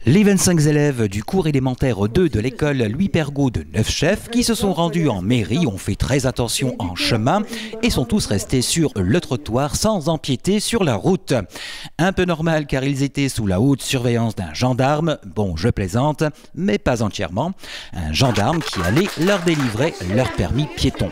Les 25 élèves du cours élémentaire 2 de l'école Louis Pergaud de Neufchef qui se sont rendus en mairie ont fait très attention en chemin et sont tous restés sur le trottoir sans empiéter sur la route. Un peu normal car ils étaient sous la haute surveillance d'un gendarme, bon je plaisante, mais pas entièrement, un gendarme qui allait leur délivrer leur permis piéton.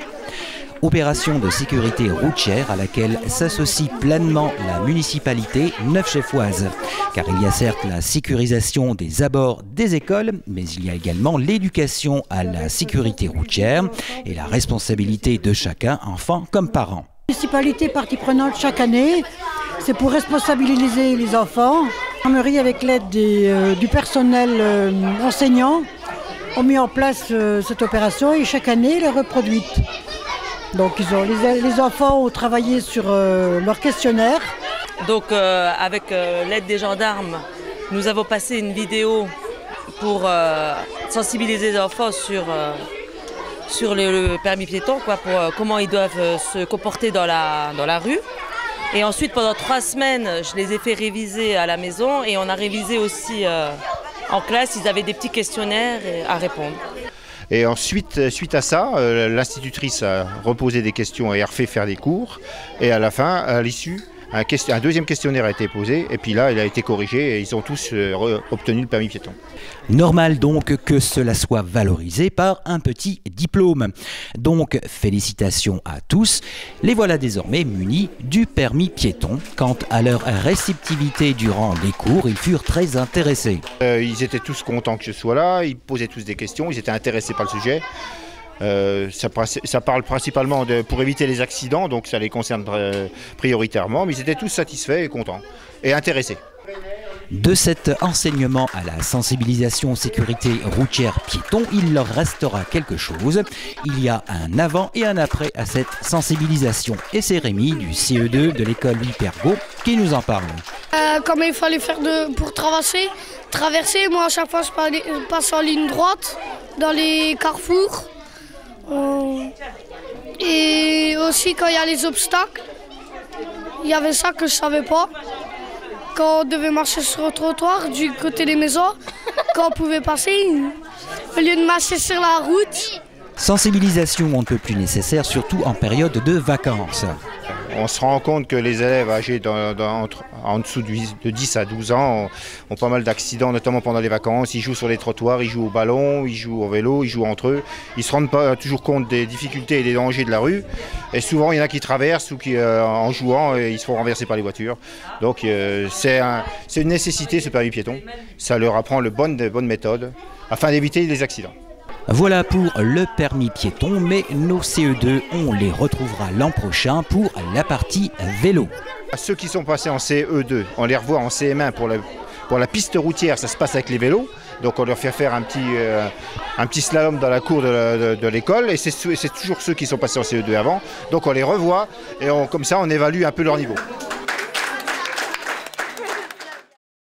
Opération de sécurité routière à laquelle s'associe pleinement la municipalité neufchefoise. Car il y a certes la sécurisation des abords des écoles, mais il y a également l'éducation à la sécurité routière et la responsabilité de chacun, enfant comme parent. La municipalité est partie prenante chaque année, c'est pour responsabiliser les enfants. La mairie, avec l'aide du personnel enseignant, ont mis en place cette opération et chaque année elle est reproduite. Donc les enfants ont travaillé sur leur questionnaire. Donc avec l'aide des gendarmes, nous avons passé une vidéo pour sensibiliser les enfants sur le permis piéton, pour comment ils doivent se comporter dans la rue. Et ensuite pendant 3 semaines, je les ai fait réviser à la maison et on a révisé aussi en classe, ils avaient des petits questionnaires à répondre. Et ensuite, suite à ça, l'institutrice a reposé des questions et a refait faire des cours. Et à la fin, à l'issue, un deuxième questionnaire a été posé. Et puis là, il a été corrigé et ils ont tous obtenu le permis piéton. Normal donc que cela soit valorisé par un petit diplôme. Donc félicitations à tous. Les voilà désormais munis du permis piéton. Quant à leur réceptivité durant les cours, ils furent très intéressés. Ils étaient tous contents que je sois là, ils posaient tous des questions, ils étaient intéressés par le sujet. Ça parle principalement pour éviter les accidents, donc ça les concerne prioritairement, mais ils étaient tous satisfaits et contents et intéressés. De cet enseignement à la sensibilisation sécurité routière piéton, il leur restera quelque chose. Il y a un avant et un après à cette sensibilisation. Et c'est Rémi du CE2 de l'école Louis Pergaud qui nous en parle. Comment il fallait faire pour traverser, moi à chaque fois je passe en ligne droite dans les carrefours. Et aussi quand il y a les obstacles, il y avait ça que je ne savais pas. Quand on devait marcher sur le trottoir du côté des maisons, quand on pouvait passer, au lieu de marcher sur la route. Sensibilisation on ne peut plus nécessaire, surtout en période de vacances. On se rend compte que les élèves âgés en dessous de 10 à 12 ans ont pas mal d'accidents, notamment pendant les vacances. Ils jouent sur les trottoirs, ils jouent au ballon, ils jouent au vélo, ils jouent entre eux. Ils ne se rendent pas toujours compte des difficultés et des dangers de la rue. Et souvent, il y en a qui traversent ou qui, en jouant, ils se font renverser par les voitures. Donc c'est une nécessité ce permis piéton. Ça leur apprend des bonnes méthodes afin d'éviter les accidents. Voilà pour le permis piéton, mais nos CE2, on les retrouvera l'an prochain pour la partie vélo. Ceux qui sont passés en CE2, on les revoit en CM1 pour la piste routière, ça se passe avec les vélos. Donc on leur fait faire un petit slalom dans la cour de l'école et c'est toujours ceux qui sont passés en CE2 avant. Donc on les revoit et comme ça on évalue un peu leur niveau.